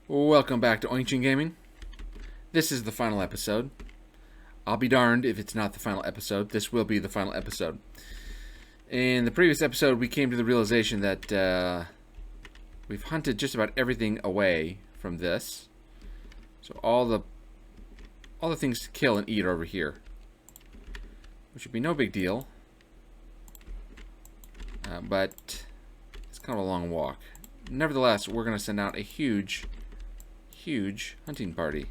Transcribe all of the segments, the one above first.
Welcome back to Oinkching Gaming. This is the final episode. I'll be darned if it's not the final episode. This will be the final episode. In the previous episode, we came to the realization that we've hunted just about everything away from this. So all the things to kill and eat are over here, which would be no big deal. But it's kind of a long walk. Nevertheless, we're going to send out a huge hunting party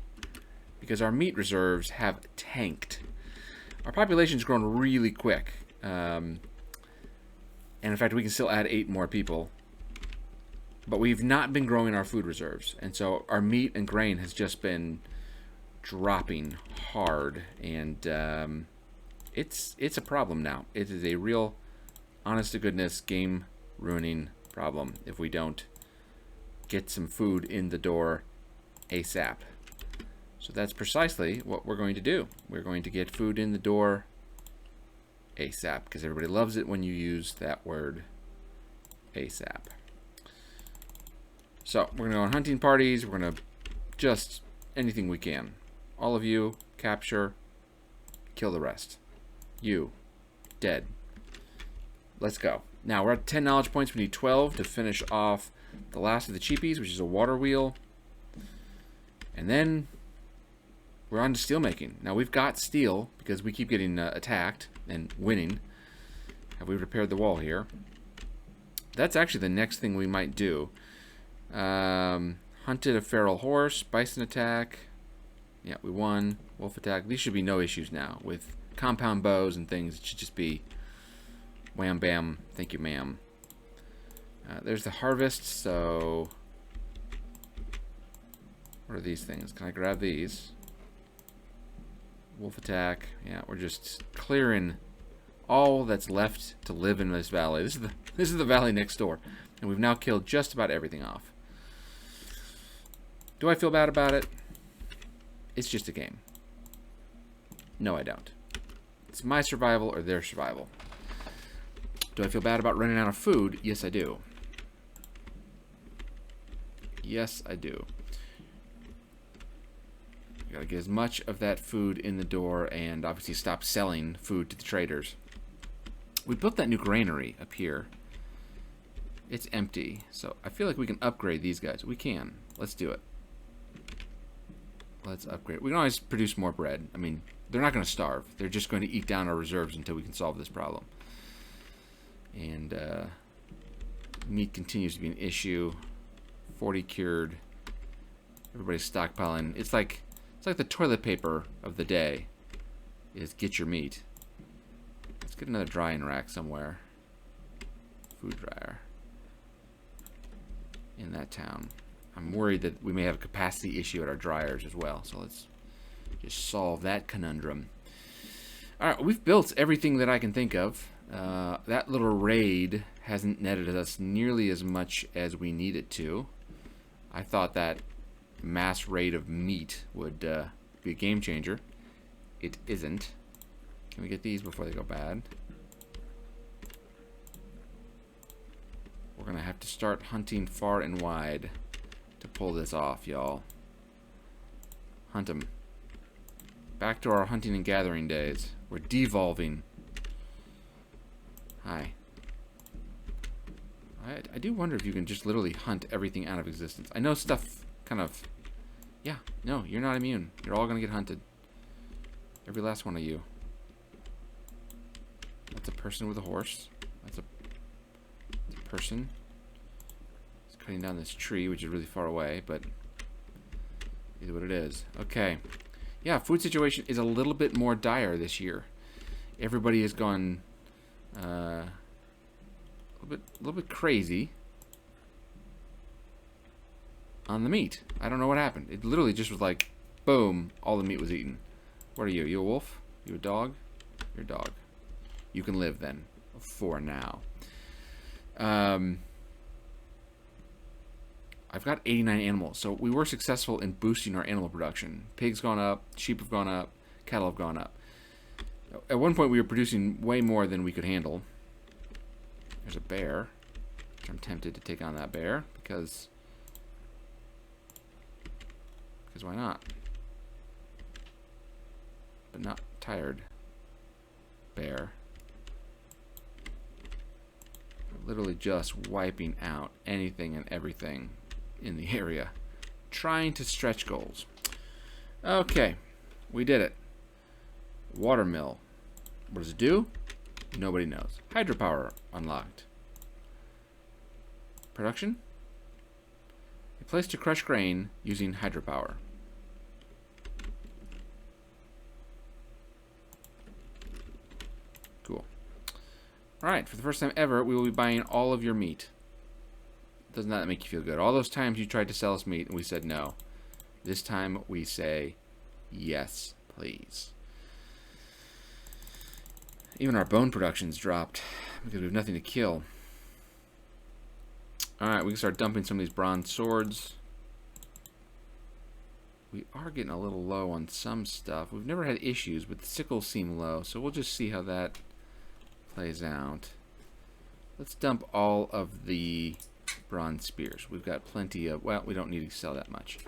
because our meat reserves have tanked. Our population's grown really quick, and in fact we can still add 8 more people, but we've not been growing our food reserves, and so our meat and grain has just been dropping hard, and it's a problem now. It is a real honest to goodness game ruining problem if we don't get some food in the door ASAP. So that's precisely what we're going to do. We're going to get food in the door ASAP because everybody loves it when you use that word ASAP. So we're going to go on hunting parties. We're going to just anything we can. All of you, capture, kill the rest. You, dead. Let's go. Now we're at 10 knowledge points. We need 12 to finish off the last of the cheapies, which is a water wheel. And then we're on to steel making. Now we've got steel because we keep getting attacked and winning. Have we repaired the wall here? That's actually the next thing we might do. Hunted a feral horse, bison attack. Yeah, we won. Wolf attack. These should be no issues now. With compound bows and things, it should just be wham bam, thank you ma'am. There's the harvest, so what are these things? Can I grab these? Wolf attack. Yeah, we're just clearing all that's left to live in this valley. This is the valley next door, and we've now killed just about everything off. Do I feel bad about it? It's just a game. No, I don't. It's my survival or their survival. Do I feel bad about running out of food? Yes, I do. Yes, I do. Gotta get as much of that food in the door and obviously stop selling food to the traders. We built that new granary up here. It's empty, so I feel like we can upgrade these guys. We can. Let's do it. Let's upgrade. We can always produce more bread. I mean, they're not going to starve. They're just going to eat down our reserves until we can solve this problem. And meat continues to be an issue. 40 cured. Everybody's stockpiling. It's like the toilet paper of the day is get your meat. Let's get another drying rack somewhere. Food dryer. In that town. I'm worried that we may have a capacity issue at our dryers as well. So let's just solve that conundrum. Alright, we've built everything that I can think of. That little raid hasn't netted us nearly as much as we need it to. I thought that mass raid of meat would be a game changer. It isn't. Can we get these before they go bad? We're gonna have to start hunting far and wide to pull this off, y'all. Hunt them. Back to our hunting and gathering days. We're devolving. Hi. I do wonder if you can just literally hunt everything out of existence. I know stuff kind of... Yeah, no, you're not immune. You're all going to get hunted. Every last one of you. That's a person with a horse. That's a person. It's cutting down this tree, which is really far away, but it is what it is. Okay. Yeah, food situation is a little bit more dire this year. Everybody has gone a little bit crazy on the meat. I don't know what happened. It literally just was like, boom, all the meat was eaten. What are you? You a wolf? You a dog? You're a dog. You can live then, for now. I've got 89 animals, so we were successful in boosting our animal production. Pigs gone up, sheep have gone up, cattle have gone up. At one point we were producing way more than we could handle. There's a bear. I'm tempted to take on that bear because because why not? But not tired. Bear. Literally just wiping out anything and everything in the area. Trying to stretch goals. Okay, we did it. Watermill. What does it do? Nobody knows. Hydropower unlocked. Production? A place to crush grain using hydropower. Cool. Alright, for the first time ever, we will be buying all of your meat. Doesn't that make you feel good? All those times you tried to sell us meat and we said no. This time we say yes, please. Even our bone production's dropped because we have nothing to kill. Alright, we can start dumping some of these bronze swords. We are getting a little low on some stuff. We've never had issues, but the sickles seem low, so we'll just see how that plays out. Let's dump all of the bronze spears. We've got plenty of... Well, we don't need to sell that much.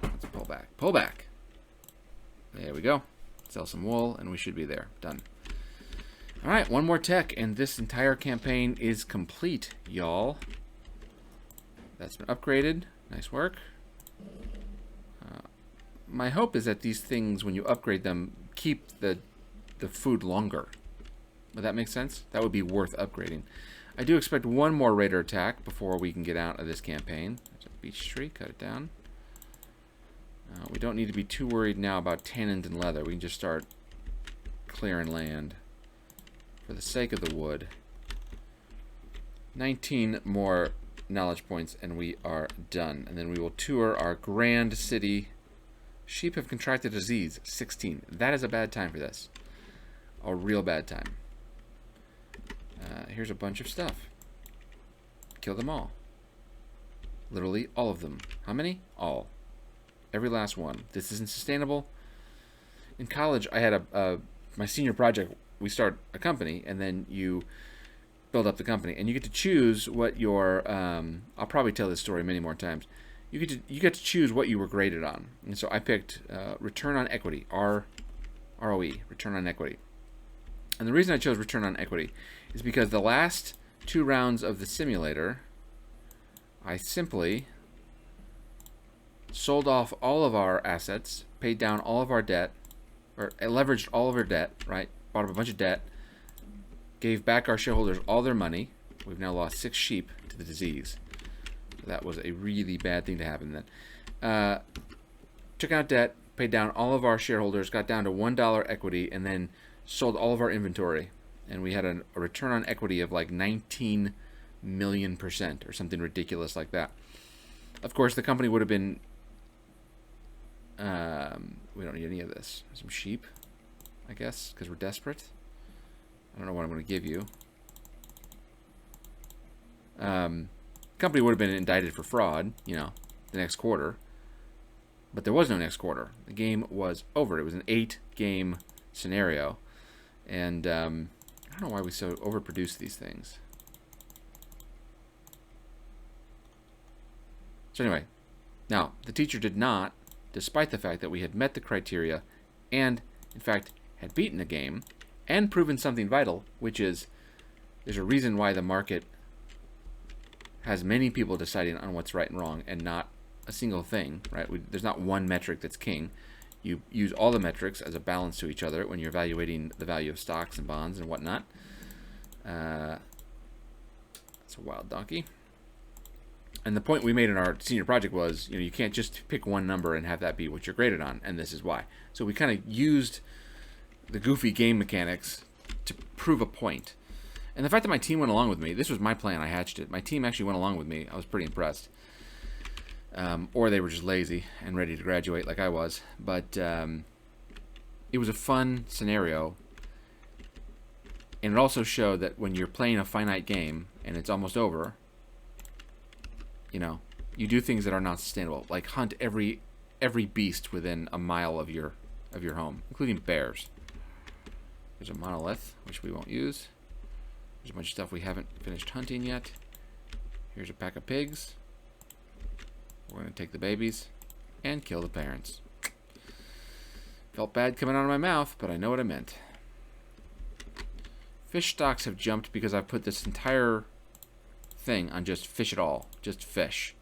Let's pull back. Pull back! There we go. Sell some wool, and we should be there. Done. Alright, one more tech, and this entire campaign is complete, y'all. That's been upgraded. Nice work. My hope is that these things, when you upgrade them, keep the food longer. Would that make sense? That would be worth upgrading. I do expect one more raider attack before we can get out of this campaign. There's a beech tree. Cut it down. We don't need to be too worried now about tannins and leather. We can just start clearing land for the sake of the wood. 19 more knowledge points and we are done. And then we will tour our grand city. Sheep have contracted disease. 16. That is a bad time for this. A real bad time. Here's a bunch of stuff. Kill them all. Literally all of them. How many? All. Every last one. This isn't sustainable. In college, I had my senior project. We start a company, and then you build up the company, and you get to choose what your. I'll probably tell this story many more times. You get to choose what you were graded on, and so I picked return on equity, ROE, return on equity. And the reason I chose return on equity is because the last 2 rounds of the simulator, I simply sold off all of our assets, paid down all of our debt, or leveraged all of our debt, right? Bought up a bunch of debt, gave back our shareholders all their money. We've now lost 6 sheep to the disease. That was a really bad thing to happen then. Took out debt, paid down all of our shareholders, got down to $1 equity, and then sold all of our inventory. And we had a return on equity of like 19 million% or something ridiculous like that. Of course, the company would have been... we don't need any of this. Some sheep, I guess, because we're desperate. I don't know what I'm going to give you. Company would have been indicted for fraud, you know, the next quarter. But there was no next quarter. The game was over. It was an 8-game scenario. And I don't know why we so overproduce these things. So anyway, now, the teacher did not, despite the fact that we had met the criteria and, in fact, had beaten the game and proven something vital, which is there's a reason why the market has many people deciding on what's right and wrong and not a single thing, right? There's not one metric that's king. You use all the metrics as a balance to each other when you're evaluating the value of stocks and bonds and whatnot. That's a wild donkey. And the point we made in our senior project was, you know, you can't just pick one number and have that be what you're graded on, and this is why. So we kind of used the goofy game mechanics to prove a point. And the fact that my team went along with me, this was my plan, I hatched it. My team actually went along with me. I was pretty impressed. Or they were just lazy and ready to graduate like I was. But it was a fun scenario. And it also showed that when you're playing a finite game and it's almost over, you know, you do things that are not sustainable, like hunt every beast within a mile of your home, including bears. There's a monolith, which we won't use. There's a bunch of stuff we haven't finished hunting yet. Here's a pack of pigs. We're going to take the babies and kill the parents. Felt bad coming out of my mouth, but I know what I meant. Fish stocks have jumped because I've put this entire thing on just fish it all. Just fish.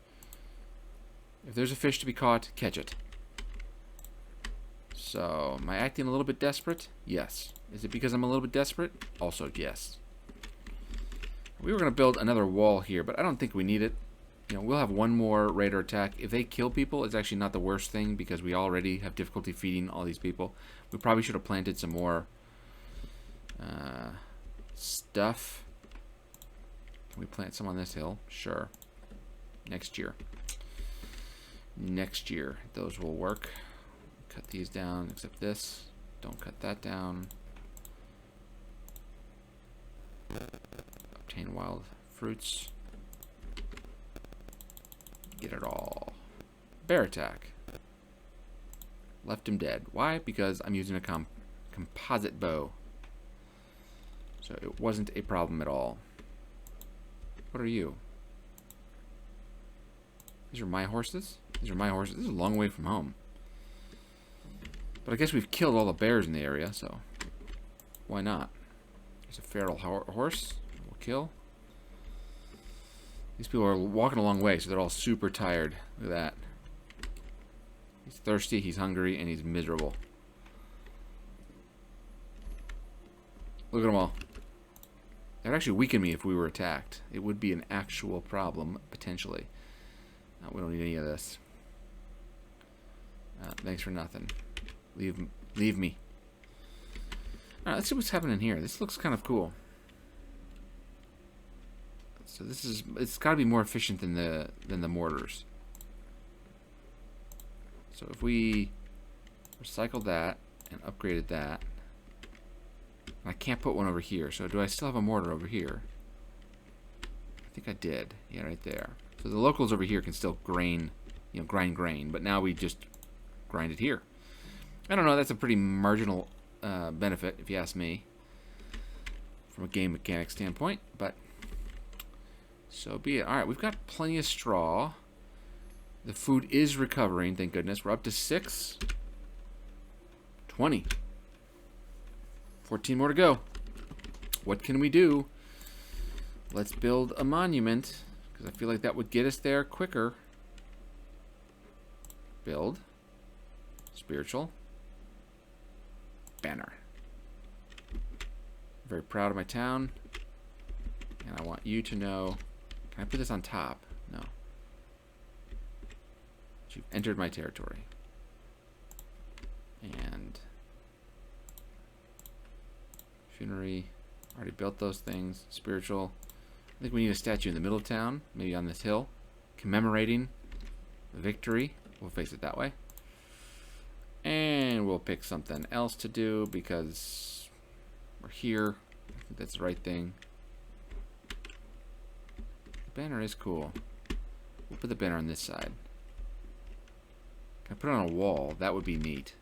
If there's a fish to be caught, catch it. So, am I acting a little bit desperate? Yes. Is it because I'm a little bit desperate? Also, yes. We were going to build another wall here, but I don't think we need it. You know, we'll have one more raider attack. If they kill people, it's actually not the worst thing because we already have difficulty feeding all these people. We probably should have planted some more stuff. Can we plant some on this hill? Sure. Next year. Next year, those will work. Cut these down, except this. Don't cut that down. Obtain wild fruits. Get it all. Bear attack. Left him dead. Why? Because I'm using a composite bow. So it wasn't a problem at all. What are you? These are my horses? These are my horses. This is a long way from home. But I guess we've killed all the bears in the area, so why not? There's a feral horse. We'll kill. These people are walking a long way, so they're all super tired. Look at that. He's thirsty, he's hungry, and he's miserable. Look at them all. That would actually weaken me if we were attacked. It would be an actual problem, potentially. No, we don't need any of this. Thanks for nothing. Leave me. Alright, let's see what's happening here. This looks kind of cool. So this is, it's got to be more efficient than the mortars. So if we recycle that and upgraded that, I can't put one over here. So do I still have a mortar over here? I think I did. Yeah, right there. So the locals over here can still grind grain, but now we just grind it here. I don't know. That's a pretty marginal benefit, if you ask me, from a game mechanic standpoint, but so be it. Alright, we've got plenty of straw. The food is recovering, thank goodness. We're up to 6. 20. 14 more to go. What can we do? Let's build a monument, because I feel like that would get us there quicker. Build. Spiritual. Banner. Very proud of my town. And I want you to know... Can I put this on top? No. You've entered my territory. And funerary. Already built those things. Spiritual. I think we need a statue in the middle of town. Maybe on this hill. Commemorating the victory. We'll face it that way. And we'll pick something else to do because we're here. I think that's the right thing. The banner is cool. We'll put the banner on this side. Can I put it on a wall? That would be neat.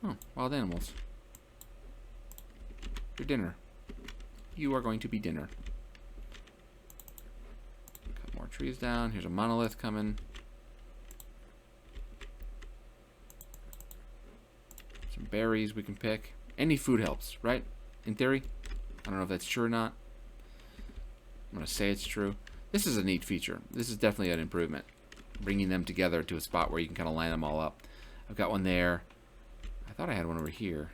Oh, wild animals. For dinner. You are going to be dinner. Cut more trees down. Here's a monolith coming. Some berries we can pick. Any food helps, right? In theory. I don't know if that's true or not. I'm going to say it's true. This is a neat feature. This is definitely an improvement. Bringing them together to a spot where you can kind of line them all up. I've got one there. I thought I had one over here.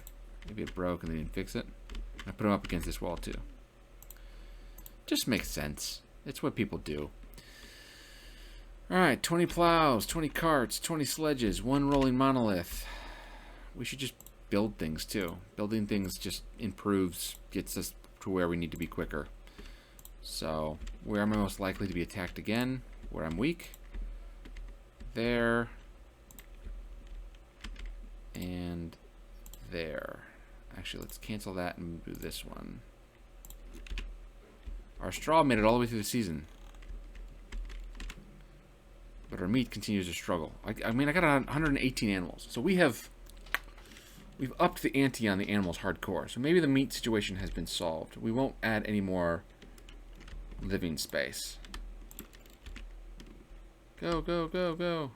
Maybe it broke and they didn't fix it. I put them up against this wall too. Just makes sense. It's what people do. Alright, 20 plows, 20 carts, 20 sledges, 1 rolling monolith. We should just build things too. Building things just improves, gets us to where we need to be quicker. So, where am I most likely to be attacked again? Where I'm weak. There. And there. Actually, let's cancel that and do this one. Our straw made it all the way through the season. But our meat continues to struggle. I mean, I got 118 animals. So we've upped the ante on the animals hardcore. So maybe the meat situation has been solved. We won't add any more living space. Go, go, go, go.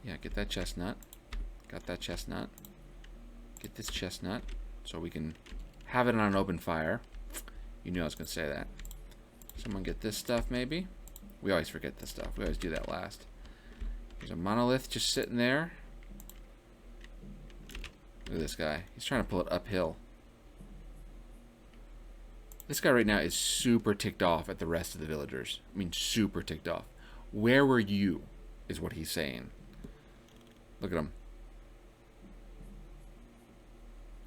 Yeah, get that chestnut. Got that chestnut. Get this chestnut so we can have it on an open fire. You knew I was going to say that. Someone get this stuff, maybe? We always forget this stuff. We always do that last. There's a monolith just sitting there. Look at this guy. He's trying to pull it uphill. This guy right now is super ticked off at the rest of the villagers. I mean, super ticked off. Where were you, is what he's saying. Look at him.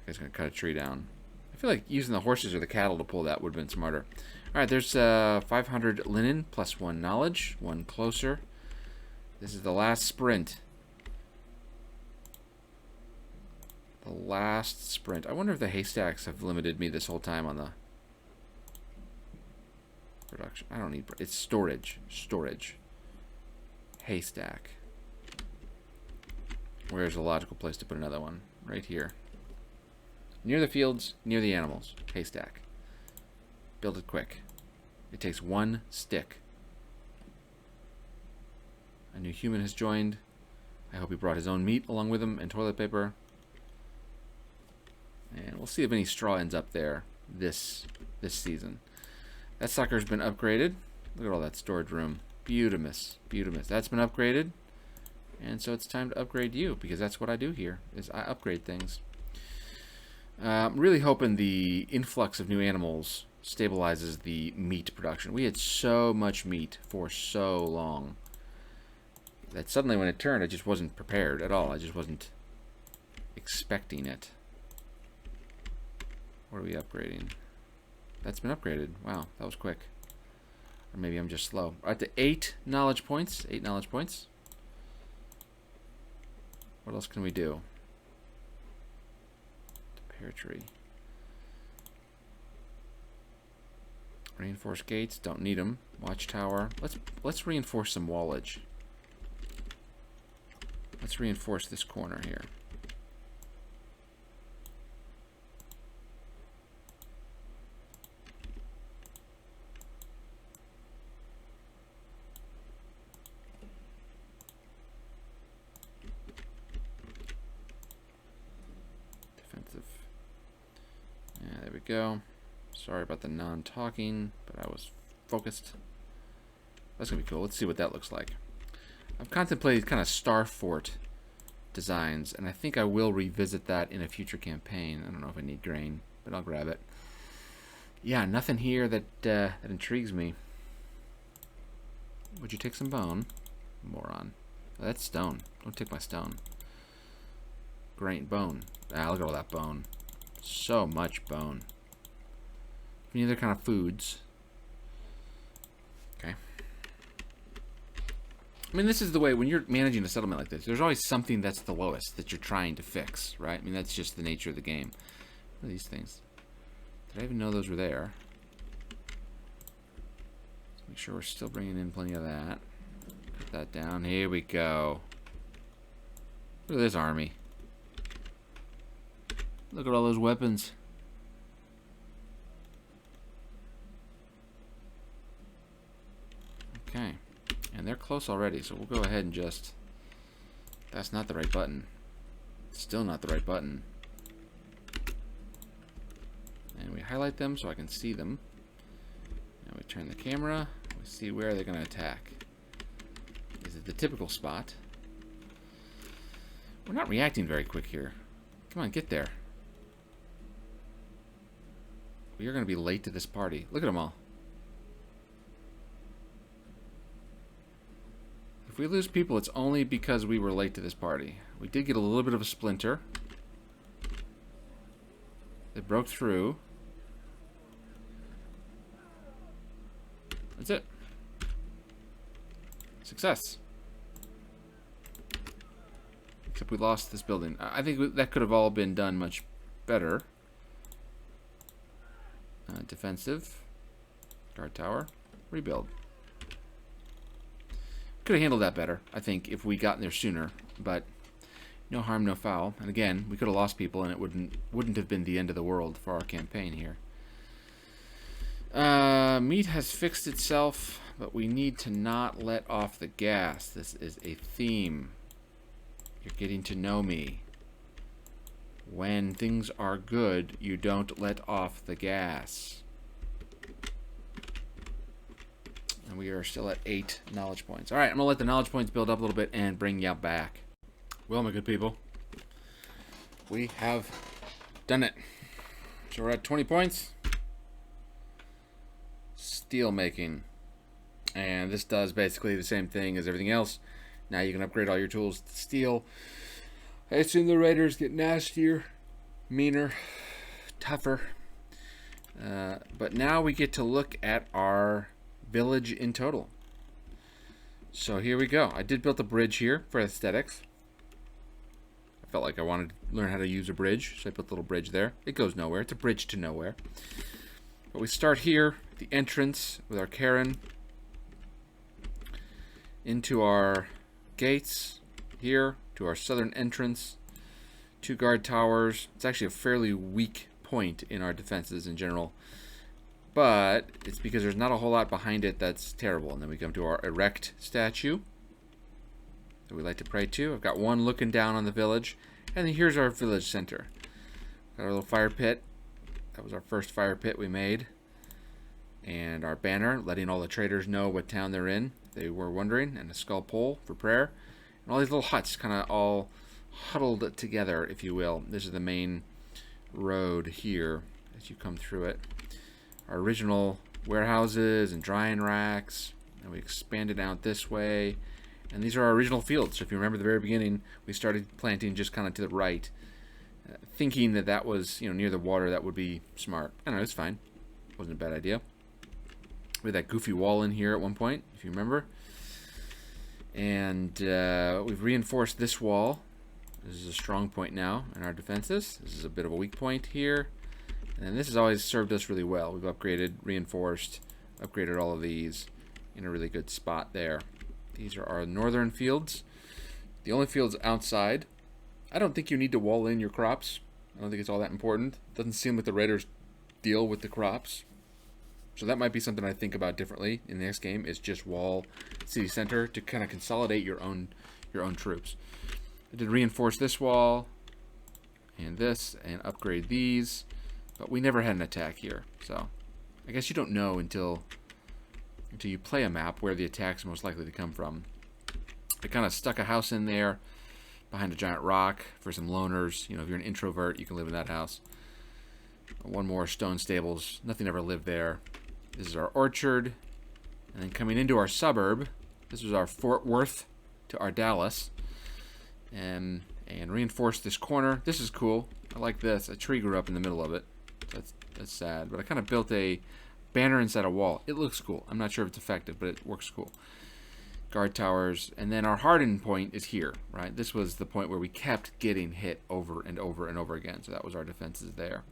Guy's gonna cut a tree down. I feel like using the horses or the cattle to pull that would have been smarter. Alright, there's 500 linen plus 1 knowledge. 1 closer. This is the last sprint. The last sprint. I wonder if the haystacks have limited me this whole time on the production. I don't need... It's storage. Storage. Haystack. Where's a logical place to put another one? Right here. Near the fields, near the animals. Haystack. Build it quick. It takes 1 stick. A new human has joined. I hope he brought his own meat along with him and toilet paper. And we'll see if any straw ends up there this season. That sucker's been upgraded. Look at all that storage room. Beautimous. Beautimous. That's been upgraded. And so it's time to upgrade you, because that's what I do here, is I upgrade things. I'm really hoping the influx of new animals stabilizes the meat production. We had so much meat for so long that suddenly when it turned, I just wasn't prepared at all. I just wasn't expecting it. What are we upgrading? That's been upgraded. Wow, that was quick. Or maybe I'm just slow. At the 8 knowledge points. 8 knowledge points. What else can we do? The pear tree. Reinforce gates. Don't need them. Watchtower. Let's reinforce some wallage. Let's reinforce this corner here. Yeah, there we go. Sorry about the non-talking, but I was focused. That's gonna be cool. Let's see what that looks like. I've contemplated kind of star fort designs, and I think I will revisit that in a future campaign. I don't know if I need grain, but I'll grab it. Yeah, nothing here that that intrigues me. Would you take some bone? Moron. Oh, that's stone. Don't take my stone. Great bone. Ah, look at all that bone. So much bone. Any other kind of foods? Okay. I mean, this is the way, when you're managing a settlement like this, there's always something that's the lowest that you're trying to fix, right? I mean, that's just the nature of the game. What are these things? Did I even know those were there? Let's make sure we're still bringing in plenty of that. Put that down. Here we go. Look at this army. Look at all those weapons. Okay. And they're close already, so we'll go ahead and just... That's not the right button. Still not the right button. And we highlight them so I can see them. Now we turn the camera. We see where they're going to attack. Is it the typical spot? We're not reacting very quick here. Come on, get there. We are going to be late to this party. Look at them all. If we lose people, it's only because we were late to this party. We did get a little bit of a splinter. They broke through. That's it. Success. Except we lost this building. I think that could have all been done much better. Defensive. Guard tower. Rebuild. Could have handled that better, I think, if we got in there sooner. But no harm, no foul. And again, we could have lost people, and it wouldn't have been the end of the world for our campaign here. Meat has fixed itself, but we need to not let off the gas. This is a theme. You're getting to know me. When things are good, you don't let off the gas. And we are still at 8 knowledge points. Alright, I'm going to let the knowledge points build up a little bit and bring you back. Well, my good people, we have done it. So we're at 20 points. Steel making. And this does basically the same thing as everything else. Now you can upgrade all your tools to steel. I assume the raiders get nastier, meaner, tougher. But now we get to look at our village in total. So here we go. I did build a bridge here for aesthetics. I felt like I wanted to learn how to use a bridge, so I put a little bridge there. It goes nowhere. It's a bridge to nowhere. But we start here, the entrance with our Karen, into our gates here, to our southern entrance, 2 guard towers. It's actually a fairly weak point in our defenses in general, but it's because there's not a whole lot behind it that's terrible. And then we come to our erect statue that we like to pray to. I've got one looking down on the village, and then here's our village center. Got our little fire pit. That was our first fire pit we made. And our banner, letting all the traders know what town they're in. They were wondering, and a skull pole for prayer. And all these little huts kind of all huddled together, if you will. This is the main road here as you come through it. Our original warehouses and drying racks. And we expanded out this way. And these are our original fields. So if you remember the very beginning, we started planting just kind of to the right. Thinking that that was, near the water, that would be smart. I don't know, it's fine. Wasn't a bad idea. We had that goofy wall in here at one point, if you remember. And we've reinforced this wall. This is a strong point now in our defenses. This is a bit of a weak point here. And this has always served us really well. We've upgraded, reinforced, upgraded all of these in a really good spot there. These are our northern fields. The only fields outside. I don't think you need to wall in your crops. I don't think it's all that important. Doesn't seem like the raiders deal with the crops. So that might be something I think about differently in the next game, is just wall city center to kind of consolidate your own troops. I did reinforce this wall and this and upgrade these, but we never had an attack here. So I guess you don't know until you play a map where the attack's most likely to come from. I kind of stuck a house in there behind a giant rock for some loners. If you're an introvert, you can live in that house. One more stone stables. Nothing ever lived there. This is our orchard. And then coming into our suburb, this was our Fort Worth to our Dallas. And reinforced this corner. This is cool. I like this. A tree grew up in the middle of it. That's sad. But I kind of built a banner inside a wall. It looks cool. I'm not sure if it's effective, but it works cool. Guard towers. And then our hardened point is here, right? This was the point where we kept getting hit over and over and over again. So that was our defenses there.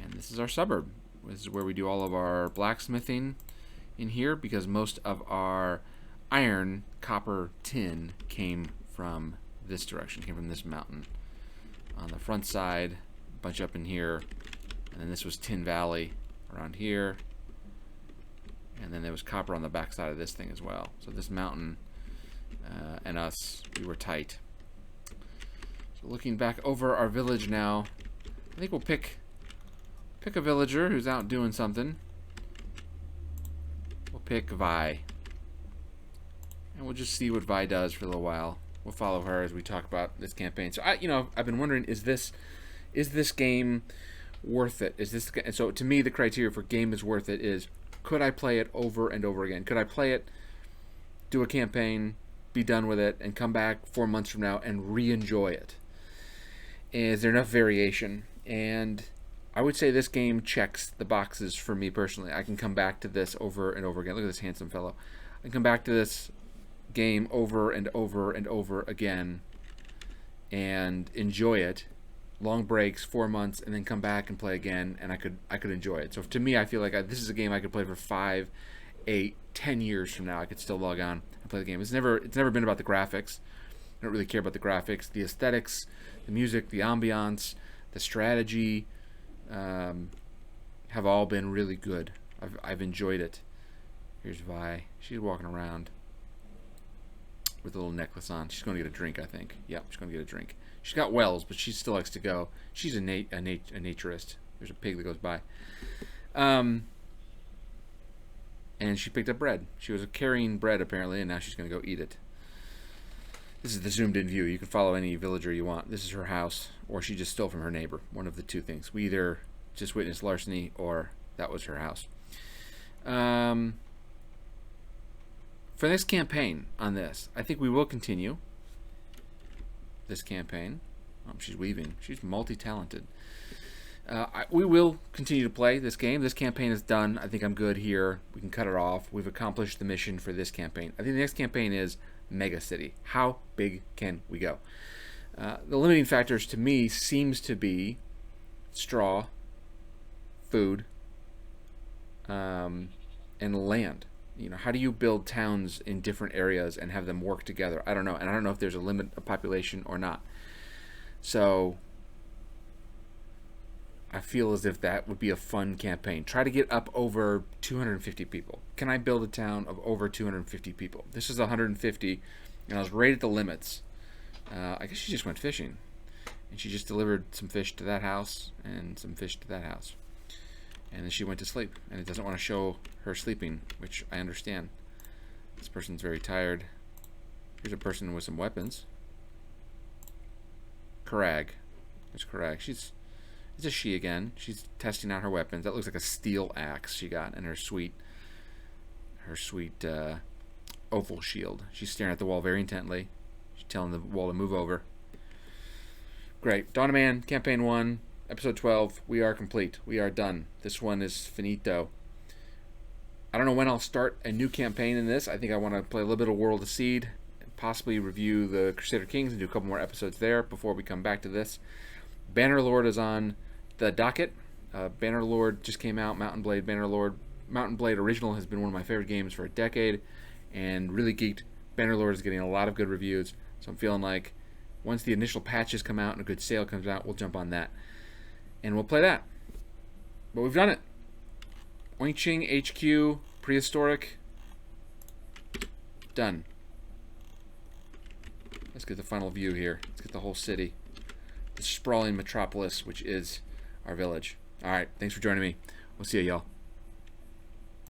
And this is our suburb. This is where we do all of our blacksmithing in here, because most of our iron, copper, tin came from this direction, came from this mountain. On the front side, a bunch up in here, and then this was Tin Valley around here, and then there was copper on the back side of this thing as well. So this mountain and us, we were tight. So looking back over our village now, I think we'll pick a villager who's out doing something. We'll pick Vi. And we'll just see what Vi does for a little while. We'll follow her as we talk about this campaign. So I've been wondering, is this game worth it? And so to me, the criteria for game is worth it is, could I play it over and over again? Could I play it, do a campaign, be done with it, and come back 4 months from now and re-enjoy it? Is there enough variation? And I would say this game checks the boxes for me personally. I can come back to this over and over again. Look at this handsome fellow. I can come back to this game over and over and over again and enjoy it. Long breaks, 4 months, and then come back and play again, and I could enjoy it. So to me, I feel like this is a game I could play for 5, 8, 10 years from now. I could still log on and play the game. It's never been about the graphics. I don't really care about the graphics. The aesthetics, the music, the ambiance, the strategy have all been really good I've enjoyed it. Here's Vi. She's walking around with a little necklace on. She's going to get a drink, I think. Yep, she's going to get a drink. She's got wells, but she still likes to go. She's a naturist. There's a pig that goes by. And she picked up bread. She was carrying bread, apparently, and now she's going to go eat it. This is the zoomed-in view. You can follow any villager you want. This is her house, or she just stole from her neighbor. One of the two things. We either just witnessed larceny, or that was her house. For the next campaign on this, I think we will continue this campaign. Oh, she's weaving. She's multi-talented. We will continue to play this game. This campaign is done. I think I'm good here. We can cut it off. We've accomplished the mission for this campaign. I think the next campaign is Mega City. How big can we go? The limiting factors to me seems to be straw, food, and land. You know, how do you build towns in different areas and have them work together? I don't know. And I don't know if there's a limit of population or not. So I feel as if that would be a fun campaign. Try to get up over 250 people. Can I build a town of over 250 people? This is 150, and I was right at the limits. I guess she just went fishing. And she just delivered some fish to that house and some fish to that house. And then she went to sleep, and it doesn't want to show her sleeping, which I understand. This person's very tired. Here's a person with some weapons. Karag. There's Karag. It's a she again. She's testing out her weapons. That looks like a steel axe she got, and her sweet oval shield. She's staring at the wall very intently. She's telling the wall to move over. Great. Dawn of Man, Campaign 1. Episode 12, we are complete. We are done. This one is finito. I don't know when I'll start a new campaign in this. I think I want to play a little bit of World of Seed, and possibly review the Crusader Kings and do a couple more episodes there before we come back to this. Bannerlord is on the docket. Bannerlord just came out. Mountain Blade Bannerlord. Mountain Blade Original has been one of my favorite games for a decade, and really geeked. Bannerlord is getting a lot of good reviews, so I'm feeling like once the initial patches come out and a good sale comes out, we'll jump on that. And we'll play that. But we've done it. Oinkching HQ, prehistoric. Done. Let's get the final view here. Let's get the whole city. The sprawling metropolis, which is our village. Alright, thanks for joining me. We'll see you, y'all.